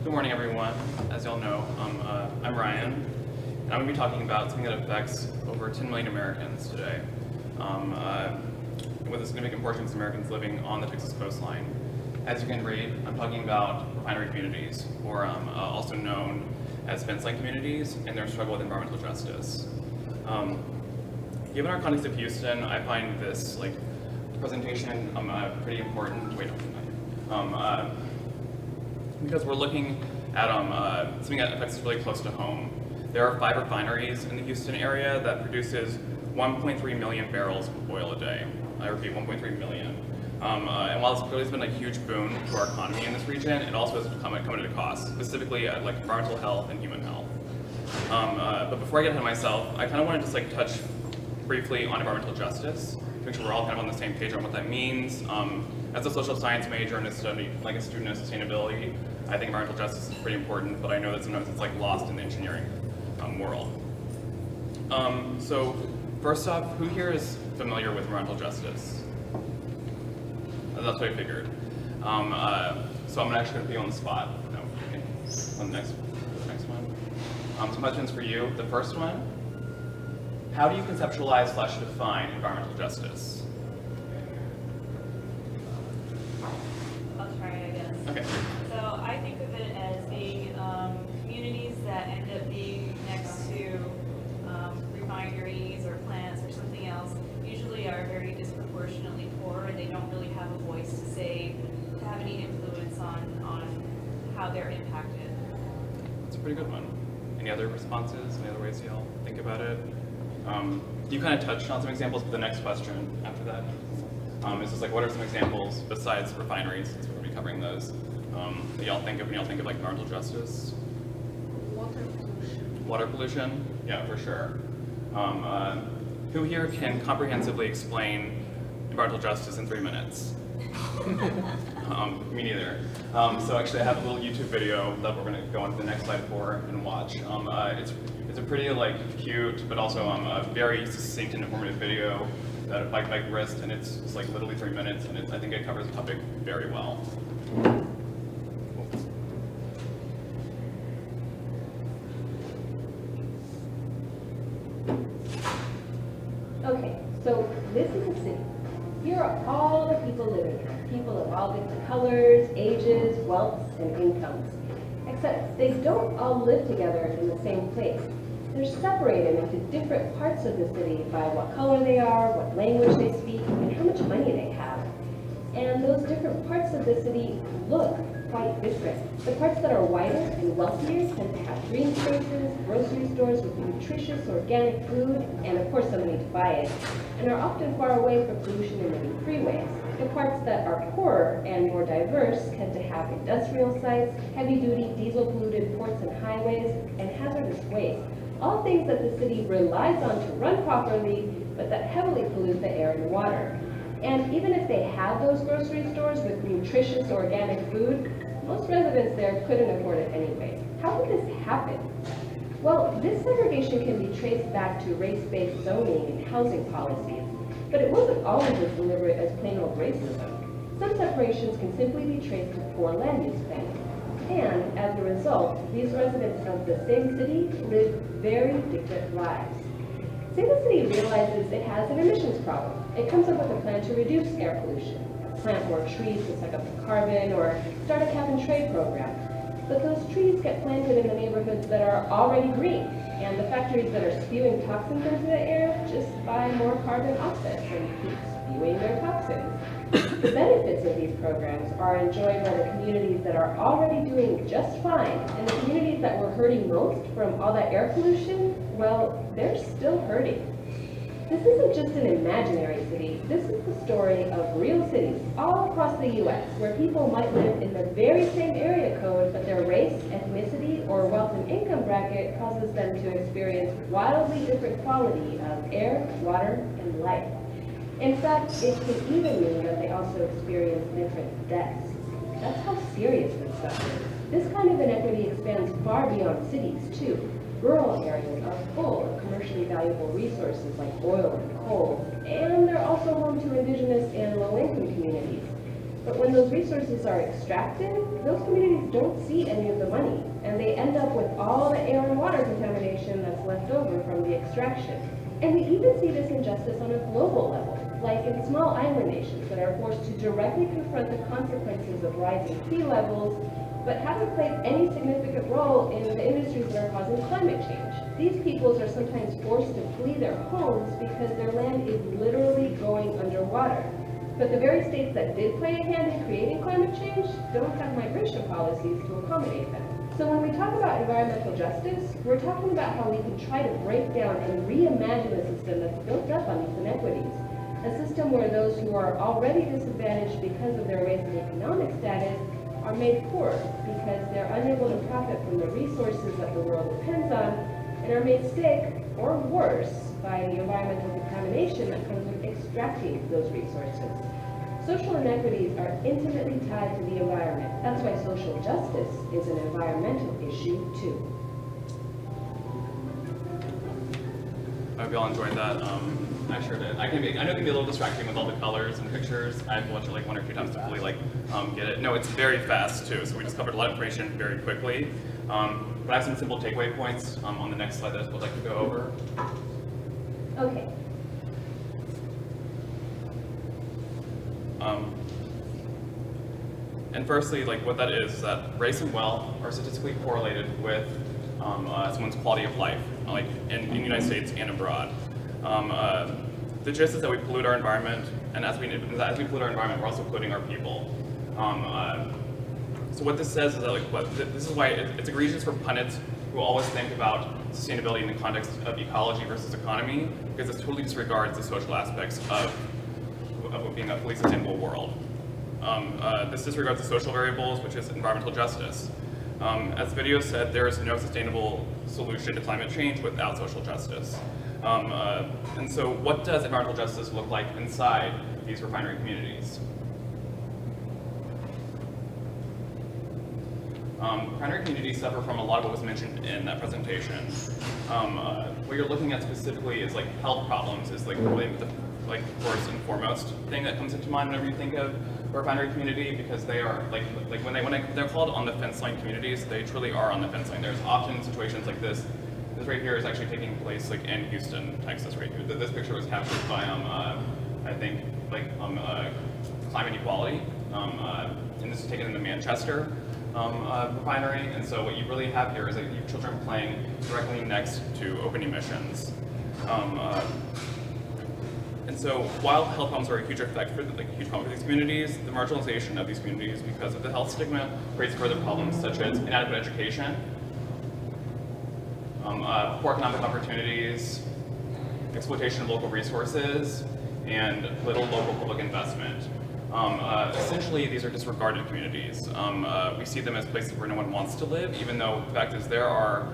Good morning, everyone. As y'all know, I'm Ryan, and I'm going to be talking about something that affects over 10 million Americans today, with a significant portion of Americans living on the Texas coastline. As you can read, I'm talking about refinery communities, or also known as fence line communities, and their struggle with environmental justice. Given our context of Houston, I find this presentation pretty important. Because we're looking at something that affects us really close to home. There are 5 refineries in the Houston area that produces 1.3 million barrels of oil a day. I repeat, 1.3 million. And while it's clearly been a huge boon to our economy in this region, it also has come at a cost, specifically at environmental health and human health. But before I get ahead of myself, I kind of want to just touch briefly on environmental justice, to make sure we're all kind of on the same page on what that means. As a social science major and a student of sustainability, I think environmental justice is pretty important, but I know that sometimes it's lost in the engineering world. So first off, who here is familiar with environmental justice? That's what I figured. So I'm actually going to be on the spot. No, okay. On the next one. Some questions for you. The first one: how do you conceptualize/define environmental justice? I'll try, I guess. Okay. So I think of it as being communities that end up being next to refineries or plants or something else, usually are very disproportionately poor, and they don't really have a voice to have any influence on how they're impacted. That's a pretty good one. Any other responses? Any other ways y'all think about it? You kind of touched on some examples, but the next question after that is just what are some examples besides refineries, since we're going to be covering those, that y'all think of when y'all think of environmental justice? Water pollution. Water pollution? Yeah, for sure. Who here can comprehensively explain environmental justice in 3 minutes? Me neither. So actually I have a little YouTube video that we're going to go on to the next slide for and watch. It's a pretty cute, but also a very succinct and informative video that a bike wrist, and it's just literally 3 minutes, and I think it covers the topic very well. Okay, so this is a city. Here are all the people living here. People of all different colors, ages, wealths, and incomes. Except they don't all live together in the same place. They're separated into different parts of the city by what color they are, what language they speak, and how much money they have. And those different parts of the city look quite different. The parts that are whiter and wealthier tend to have green spaces, grocery stores with nutritious organic food, and of course somebody to buy it, and are often far away from pollution and maybe freeways. The parts that are poorer and more diverse tend to have industrial sites, heavy-duty diesel-polluted ports and highways, and hazardous waste. All things that the city relies on to run properly, but that heavily pollute the air and water. And even if they have those grocery stores with nutritious organic food, most residents there couldn't afford it anyway. How did this happen? Well, this segregation can be traced back to race-based zoning and housing policies, but it wasn't always as deliberate as plain old racism. Some separations can simply be traced to poor land use planning. And as a result, these residents of the same city live very different lives. Say the city realizes it has an emissions problem. It comes up with a plan to reduce air pollution, plant more trees to suck up the carbon, or start a cap and trade program. But those trees get planted in the neighborhoods that are already green, and the factories that are spewing toxins into the air just buy more carbon offsets and keep spewing their toxins. The benefits of these programs are enjoyed by the communities that are already doing just fine, and the communities that were hurting most from all that air pollution, well, they're still hurting. This isn't just an imaginary city. This is the story of real cities all across the U.S. where people might live in the very same area code, but their race, ethnicity, or wealth and income bracket causes them to experience wildly different quality of air, water, and life. In fact, it can even mean that they also experience different deaths. That's how serious this stuff is. This kind of inequity expands far beyond cities, too. Rural areas are full of commercially valuable resources like oil and coal, and they're also home to indigenous and low-income communities. But when those resources are extracted, those communities don't see any of the money, and they end up with all the air and water contamination that's left over from the extraction. And we even see this injustice on a global level, like in small island nations that are forced to directly confront the consequences of rising sea levels, but haven't played any significant role in the industries that are causing climate change. These peoples are sometimes forced to flee their homes because their land is literally going underwater. But the very states that did play a hand in creating climate change don't have migration policies to accommodate them. So when we talk about environmental justice, we're talking about how we can try to break down and reimagine a system that's built up on these inequities. A system where those who are already disadvantaged because of their race and economic status are made poor because they're unable to profit from the resources that the world depends on and are made sick or worse by the environmental contamination that comes with extracting those resources. Social inequities are intimately tied to the environment. That's why social justice is an environmental issue too. I hope y'all enjoyed that. I sure did. I know it can be a little distracting with all the colors and pictures. I've watched it like 1 or 2 times to fully get it. No, it's very fast too. So we just covered a lot of information very quickly. But I have some simple takeaway points on the next slide that I would like to go over. Okay. And firstly, what that is that race and wealth are statistically correlated with someone's quality of life, in the United States and abroad. The gist is that we pollute our environment, and as we pollute our environment, we're also polluting our people. So what this says is that this is why it's egregious for pundits who always think about sustainability in the context of ecology versus economy, because it totally disregards the social aspects of being a fully sustainable world. This disregards the social variables, which is environmental justice. As the video said, there is no sustainable solution to climate change without social justice. And so what does environmental justice look like inside these refinery communities? Refinery communities suffer from a lot of what was mentioned in that presentation. What you're looking at specifically is health problems, is really the first and foremost thing that comes into mind whenever you think of a refinery community, because they are when they're called on the fence line communities, they truly are on the fence line. There's often situations like this. This right here is actually taking place in Houston, Texas, right here. This picture was captured by I think Climate Equality, and this is taken in the Manchester refinery. And so what you really have here is that you have children playing directly next to open emissions. And so while health problems are a huge effect for huge problem for these communities, the marginalization of these communities because of the health stigma creates further problems such as inadequate education, poor economic opportunities, exploitation of local resources, and little local public investment. Essentially, these are disregarded communities. We see them as places where no one wants to live, even though the fact is there are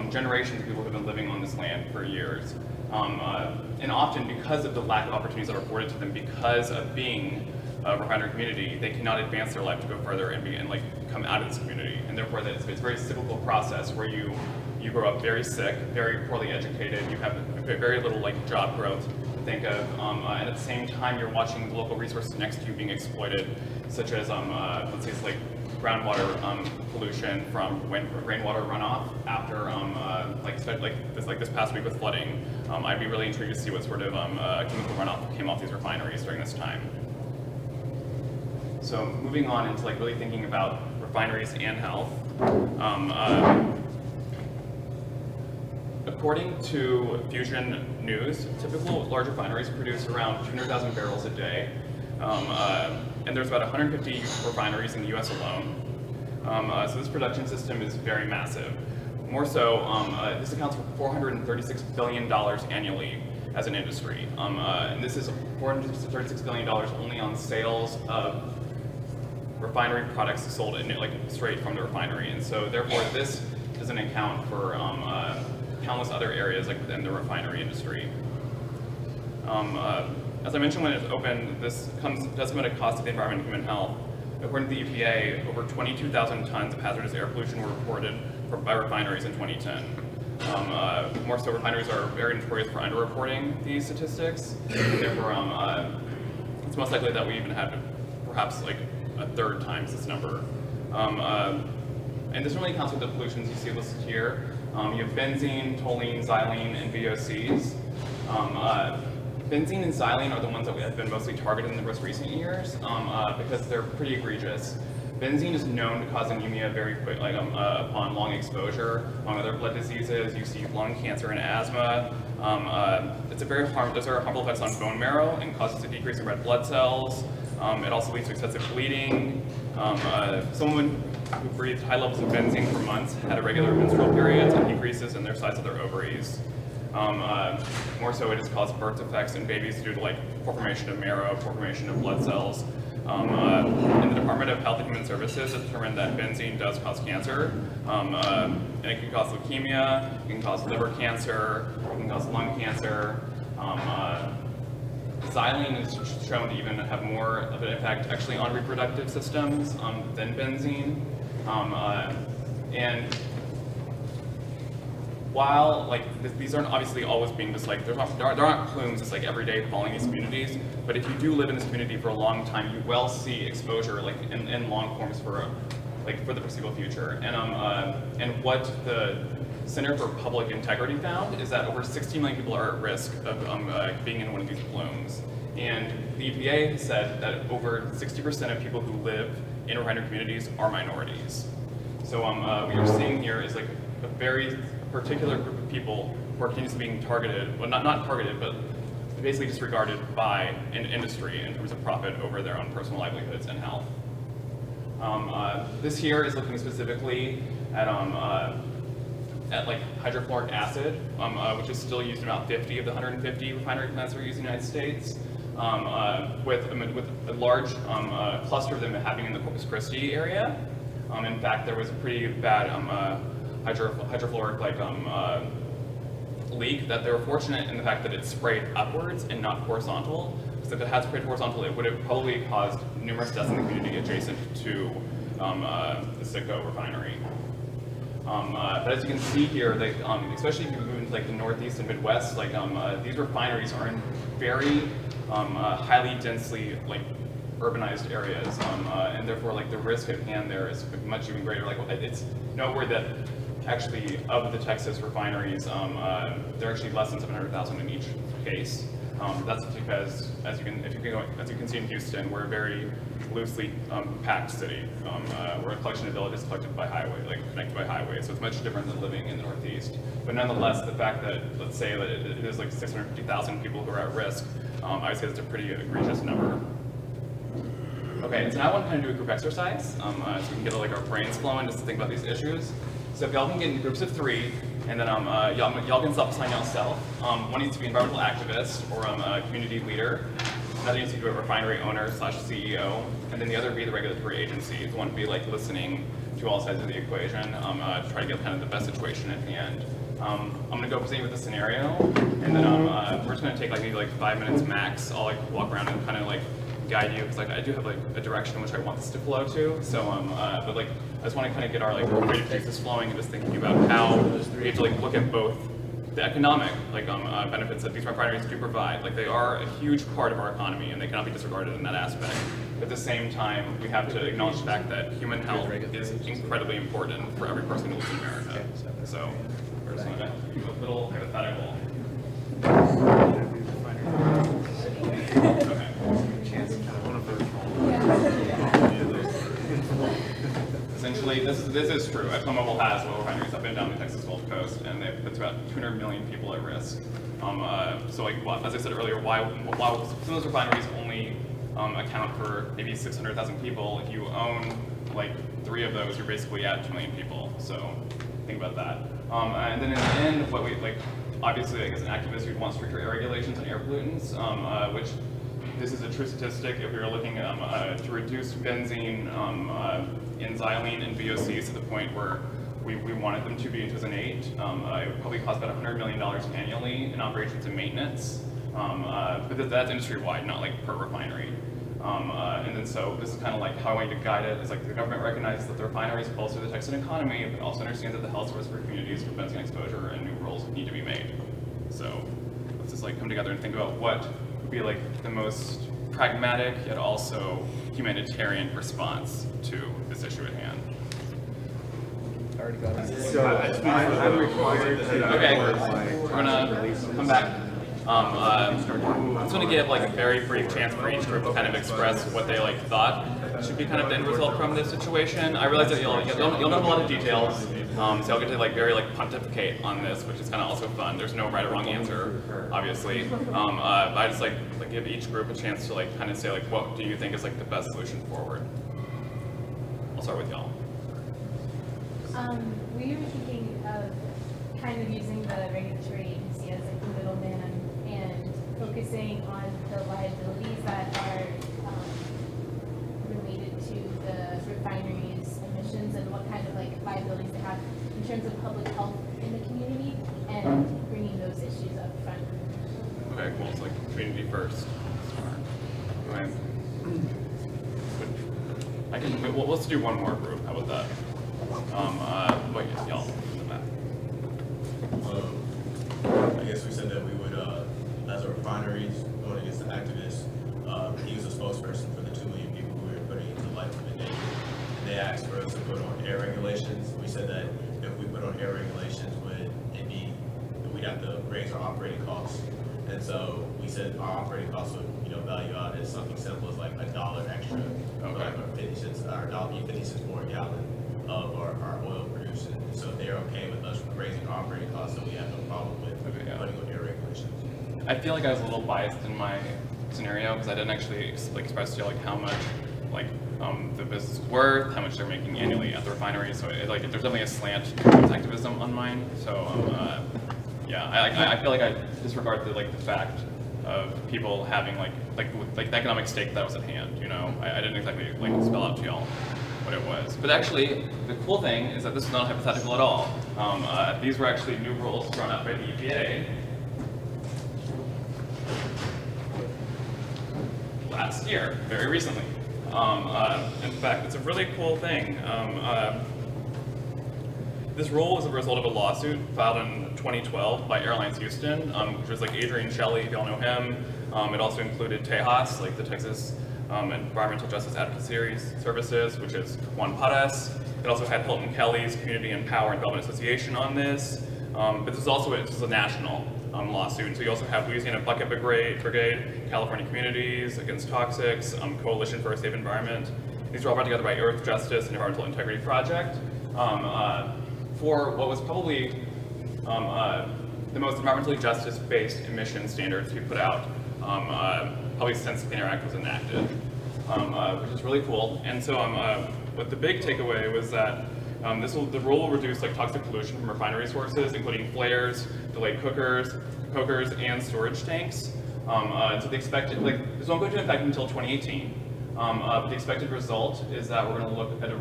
generations of people who have been living on this land for years. And often because of the lack of opportunities that are afforded to them because of being a refinery community, they cannot advance their life to go further and come out of this community. And therefore, it's a very cyclical process where you grow up very sick, very poorly educated, you have very little job growth to think of, and at the same time you're watching the local resources next to you being exploited, such as let's say groundwater pollution from rainwater runoff after this past week with flooding. I'd be really intrigued to see what sort of chemical runoff came off these refineries during this time. So moving on into really thinking about refineries and health. According to Fusion News, typical large refineries produce around 200,000 barrels a day, and there's about 150 refineries in the U.S. alone. So this production system is very massive. More so, this accounts for $436 billion annually as an industry, and this is $436 billion only on sales of refinery products sold straight from the refinery, and so therefore this doesn't account for countless other areas within the refinery industry. As I mentioned when it opened, this does come at a cost to the environment and human health. According to the EPA, over 22,000 tons of hazardous air pollution were reported by refineries in 2010. More so, refineries are very notorious for underreporting these statistics, and therefore it's most likely that we even had perhaps a third times this number. And this only accounts for the pollutions you see listed here. You have benzene, toluene, xylene, and VOCs. Benzene and xylene are the ones that have been mostly targeted in the most recent years because they're pretty egregious. Benzene is known to cause anemia very quick, upon long exposure. Among other blood diseases, you see lung cancer and asthma. Those are harmful effects on bone marrow and causes a decrease in red blood cells. It also leads to excessive bleeding. Someone who breathed high levels of benzene for months had irregular menstrual periods and decreases in their size of their ovaries. More so, it has caused birth defects in babies due to poor formation of marrow, poor formation of blood cells. And the Department of Health and Human Services has determined that benzene does cause cancer, and it can cause leukemia, it can cause liver cancer, it can cause lung cancer. Xylene is shown to even have more of an impact actually on reproductive systems than benzene. And while these aren't obviously always being just there aren't plumes just every day falling in these communities, but if you do live in this community for a long time, you will see exposure in long forms for the foreseeable future. And what the Center for Public Integrity found is that over 60 million people are at risk of being in one of these plumes. And the EPA has said that over 60% of people who live in refinery communities are minorities. So what you're seeing here is a very particular group of people who are continuously being targeted, well not targeted, but basically disregarded by an industry in terms of profit over their own personal livelihoods and health. This here is looking specifically at hydrofluoric acid, which is still used in about 50 of the 150 refinery plants that are used in the United States, with a large cluster of them happening in the Corpus Christi area. In fact, there was a pretty bad hydrofluoric leak that they were fortunate in the fact that it sprayed upwards and not horizontal. Because if it had sprayed horizontal, it would have probably caused numerous deaths in the community adjacent to the Saathoff refinery. But as you can see here, especially if you move into the Northeast and Midwest, these refineries are in very highly densely urbanized areas, and therefore the risk at hand there is much even greater. It's noteworthy that actually of the Texas refineries, there are actually less than 700,000 in each case. That's because, as you can see in Houston, we're a very loosely packed city. We're a collection of villages connected by highways, so it's much different than living in the Northeast. But nonetheless, the fact that, let's say that it is 650,000 people who are at risk, I would say that's a pretty egregious number. Okay, so now I want to kind of do a group exercise, so we can get our brains flowing just to think about these issues. So if y'all can get in groups of 3, and then y'all can self-assign yourself. One needs to be environmental activist or a community leader. Another needs to be a refinery owner / CEO, and then the other be the regulatory agency. The one to be livstening to all sides of the equation, to try to get kind of the best situation at hand. I'm gonna go present you with a scenario, and then we're just gonna take maybe 5 minutes max. I'll walk around and kind of guide you, because I do have a direction in which I want this to flow to. So but I just want to kind of get our creative juices flowing and just thinking about how we have to look at both the economic benefits that these refineries do provide. They are a huge part of our economy, and they cannot be disregarded in that aspect. But at the same time, we have to acknowledge the fact that human health is incredibly important for every person who lives in America. So we're just going to do a little hypothetical. Okay. Essentially, this is true. ExxonMobil has oil refineries up and down the Texas Gulf Coast, and they've put about 200 million people at risk. So, as I said earlier, while some of those refineries only account for maybe 600,000 people, if you own 3 of those, you're basically at 2 million people. So, think about that. And then in the end, what we obviously, as an activist, you'd want stricter air regulations on air pollutants, which this is a true statistic. If we were looking to reduce benzene in xylene and VOCs to the point where we wanted them to be in 2008, it would probably cost about $100 million annually in operations and maintenance. But that's industry-wide, not per refinery. And then so this is kind of how I want you to guide it. It's the government recognizes that the refineries bolster the Texan economy, but also understands that the health risk for communities with benzene exposure and new rules need to be made. So let's just come together and think about what would be the most pragmatic yet also humanitarian response to this issue at hand. So I'm required to. Okay, we're gonna come back. I just want to give like a very brief chance for each group to kind of express what they like thought should be kind of the end result from this situation. I realize that you'll know a lot of details, so I'll get to like very like pontificate on this, which is kind of also fun. There's no right or wrong answer, obviously. But I just like give each group a chance to like kind of say like what do you think is like the best solution forward. I'll start with y'all. We were thinking of kind of using the regulatory agency as like the middleman and focusing on the liabilities that are related to the refineries emissions and what kind of like liabilities they have in terms of public health in the community and bringing those issues up front. Okay, cool. So like community first. Go ahead. I can. Well, let's do one more group. How about that? Wait, y'all in the back. I guess we said that we would, as a refineries, going against the activists, he was a spokesperson for the 2 million people who we were putting into life in the day. They asked for us to put on air regulations. We said that if we put on air regulations, we'd have to raise our operating costs. And so we said our operating costs would, value out as something simple as like $1 extra, Okay. or 50 cents, or $50 cents more a gallon of our oil produced. And so they're okay with us raising our operating costs, so we have no problem with Okay, yeah. putting on air regulations. I feel like I was a little biased in my scenario because I didn't actually express to you like how much like the business is worth, how much they're making annually at the refinery. So there's definitely a slant towards activism on mine. So yeah, I feel like I disregard the fact of people having like the economic stake that was at hand. I didn't exactly like spell out to y'all what it was. But actually, the cool thing is that this is not hypothetical at all. These were actually new rules drawn up by the EPA last year, very recently. In fact, it's a really cool thing. This rule was a result of a lawsuit filed in 2012 by Airlines Houston, which was like Adrian Shelley, if y'all know him. It also included TEJAS, like the Texas Environmental Justice Advocacy Services, which is Juan Paras. It also had Hilton Kelly's Community and Power and Development Association on this. But this is a national lawsuit. So you also have Louisiana Bucket Brigade, California Communities Against Toxics, Coalition for a Safe Environment. These were all brought together by Earth Justice and Environmental Integrity Project for what was probably the most environmentally justice-based emission standards we put out probably since the Clean Air Act was enacted, which is really cool. And so but the big takeaway was that the rule will reduce toxic pollution from refinery sources, including flares, delayed cookers, and storage tanks. So the expected, this won't go into effect until 2018, but the expected result is that we're going to look at a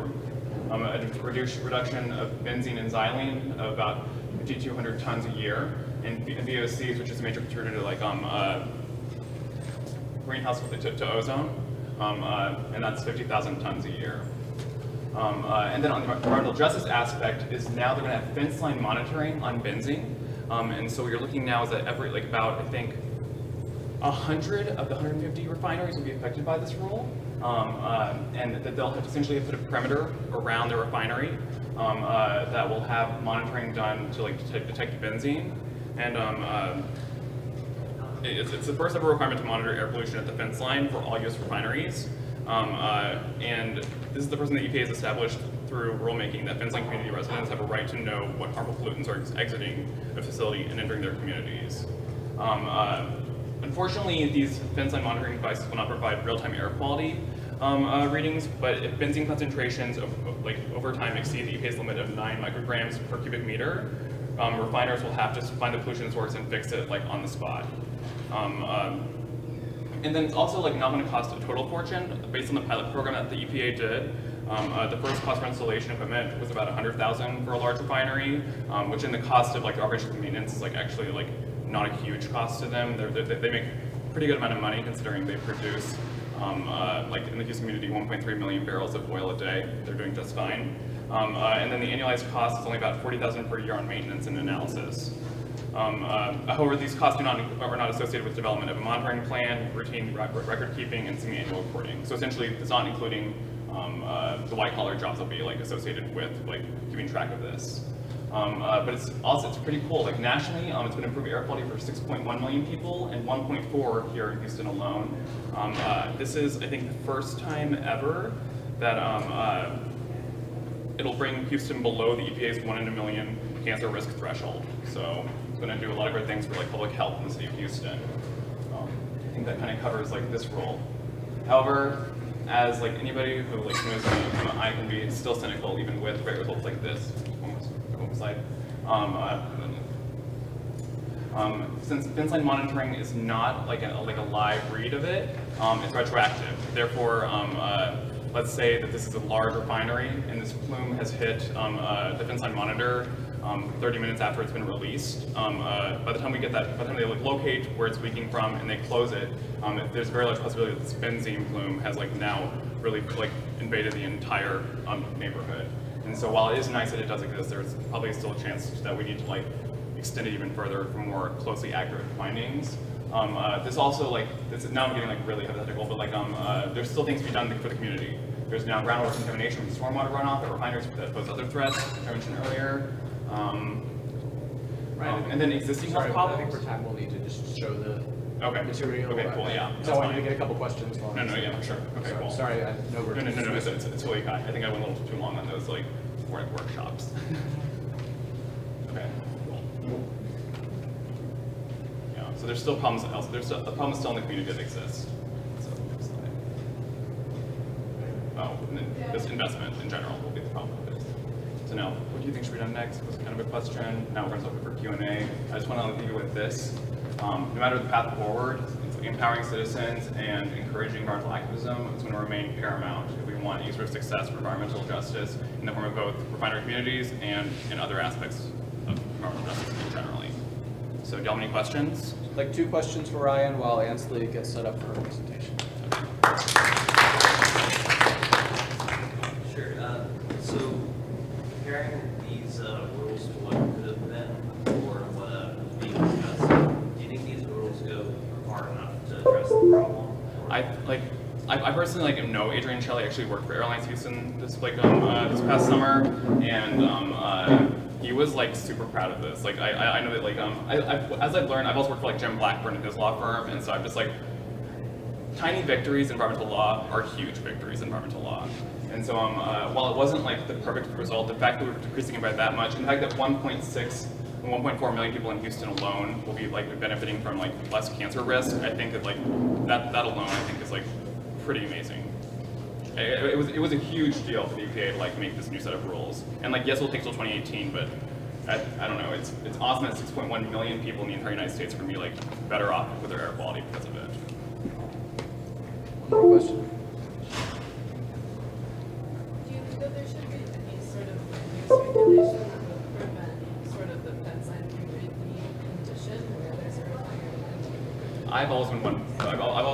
reduction of benzene and xylene of about 5,200 tons a year, and VOCs, which is a major contributor to greenhouse to ozone, and that's 50,000 tons a year. And then on the environmental justice aspect is now they're going to have fence line monitoring on benzene, and so what you're looking now is that about I think 100 of the 150 refineries will be affected by this rule, and that they'll have to essentially put a perimeter around the refinery that will have monitoring done to detect benzene, and it's the first ever requirement to monitor air pollution at the fence line for all U.S. refineries. And this is the first thing that EPA has established through rulemaking that fence line community residents have a right to know what harmful pollutants are exiting a facility and entering their communities. Unfortunately, these fence line monitoring devices will not provide real-time air quality readings, but if benzene concentrations over time exceed the EPA's limit of 9 micrograms per cubic meter, refiners will have to find the pollution source and fix it on the spot. And then it's also not going to cost a total fortune. Based on the pilot program that the EPA did, the first cost for installation equipment was about $100,000 for a large refinery, which in the cost of the operation and maintenance is actually not a huge cost to them. They make a pretty good amount of money considering they produce in the Houston community 1.3 million barrels of oil a day. They're doing just fine. And then the annualized cost is only about $40,000 per year on maintenance and analysis. However, these costs are not associated with development of a monitoring plan, routine record keeping, and semi-annual reporting. So essentially, it's not including the white-collar jobs that will be like associated with like keeping track of this. But it's pretty cool. Like nationally, it's been improving air quality for 6.1 million people and 1.4 here in Houston alone. This is, I think, the first time ever that it'll bring Houston below the EPA's 1 in a million cancer risk threshold. So it's going to do a lot of great things for like public health in the city of Houston. I think that kind of covers like this role. However, as like anybody who like knows me, I can be still cynical even with great results like this. Slide. Since baseline monitoring is not like a live read of it, it's retroactive. Therefore, let's say that this is a large refinery and this plume has hit the baseline monitor 30 minutes after it's been released. By the time they like locate where it's leaking from and they close it, there's a very large possibility that this benzene plume has like now really like invaded the entire neighborhood. And so while it is nice that it does exist, there's probably still a chance that we need to like extend it even further for more closely accurate findings. This also like, now I'm getting like really hypothetical, but like there's still things to be done for the community. There's now groundwater contamination from stormwater runoff at refineries that pose other threats, I mentioned earlier. And then existing health I problems. think for time we'll need to just show the Okay. material. Okay, cool, yeah. So I want you to get a couple questions. No, yeah, sure. Okay, Sorry, cool. sorry, I know we're. No, it's really high. I think I went a little too long on those like workshops. Okay, cool. Yeah, so there's still problems. The problem is still in the community that exists. So, next slide. Oh, and then this investment in general will be the problem with this. So now, what do you think should be done next? Was kind of a question. Now we're going to open for Q&A. I just want to leave you with this. No matter the path forward, empowering citizens and encouraging environmental activism is going to remain paramount if we want user success for environmental justice in the form of both refinery communities and in other aspects of environmental justice generally. So do y'all have any questions? Like 2 questions for Ryan while Ansley gets set up for her presentation. Sure. So comparing these rules to what could have been or what being discussed, do you think these rules go far enough to address the problem? I personally know Adrian Shelley actually worked for Airlines Houston this past summer, and he was like super proud of this. Like I know that as I've learned, I've also worked for like Jim Blackburn at his law firm, and so I'm just like tiny victories in environmental law are huge victories in environmental law. And so while it wasn't like the perfect result, the fact that we were decreasing it by that much, and the fact that 1.6 and 1.4 million people in Houston alone will be like benefiting from like less cancer risk, I think that like that alone I think is like pretty amazing. It was a huge deal for the EPA to like make this new set of rules. And like yes, it'll take till 2018, but I don't know. It's awesome that 6.1 million people in the entire United States are going to be like better off with their air quality because of it. One more question. Do you think that there should be any sort of regulation that would prevent sort of the baseline from being a condition where there's a refinery? I've always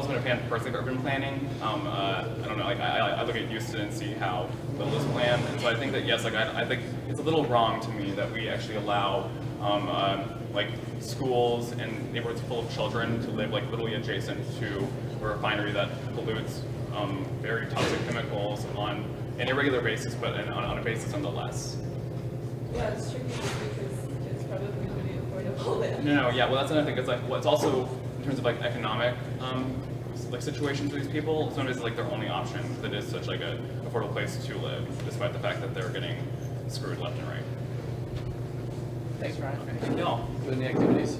been a fan personally of urban planning. I don't know, like I look at Houston and see how little is planned, and so I think that yes, like I think it's a little wrong to me that we actually allow like schools and neighborhoods full of children to live like literally adjacent to a refinery that pollutes very toxic chemicals on an irregular basis, but on a basis nonetheless. Yeah, it's tricky because it's probably pretty affordable there. No, yeah, well that's another thing. It's like, well, it's also in terms of like economic like situations for these people. Sometimes it's like their only option. That is such like a affordable place to live, despite the fact that they're getting screwed left and right. Thanks, Ryan. Okay, thank y'all. Doing the activities.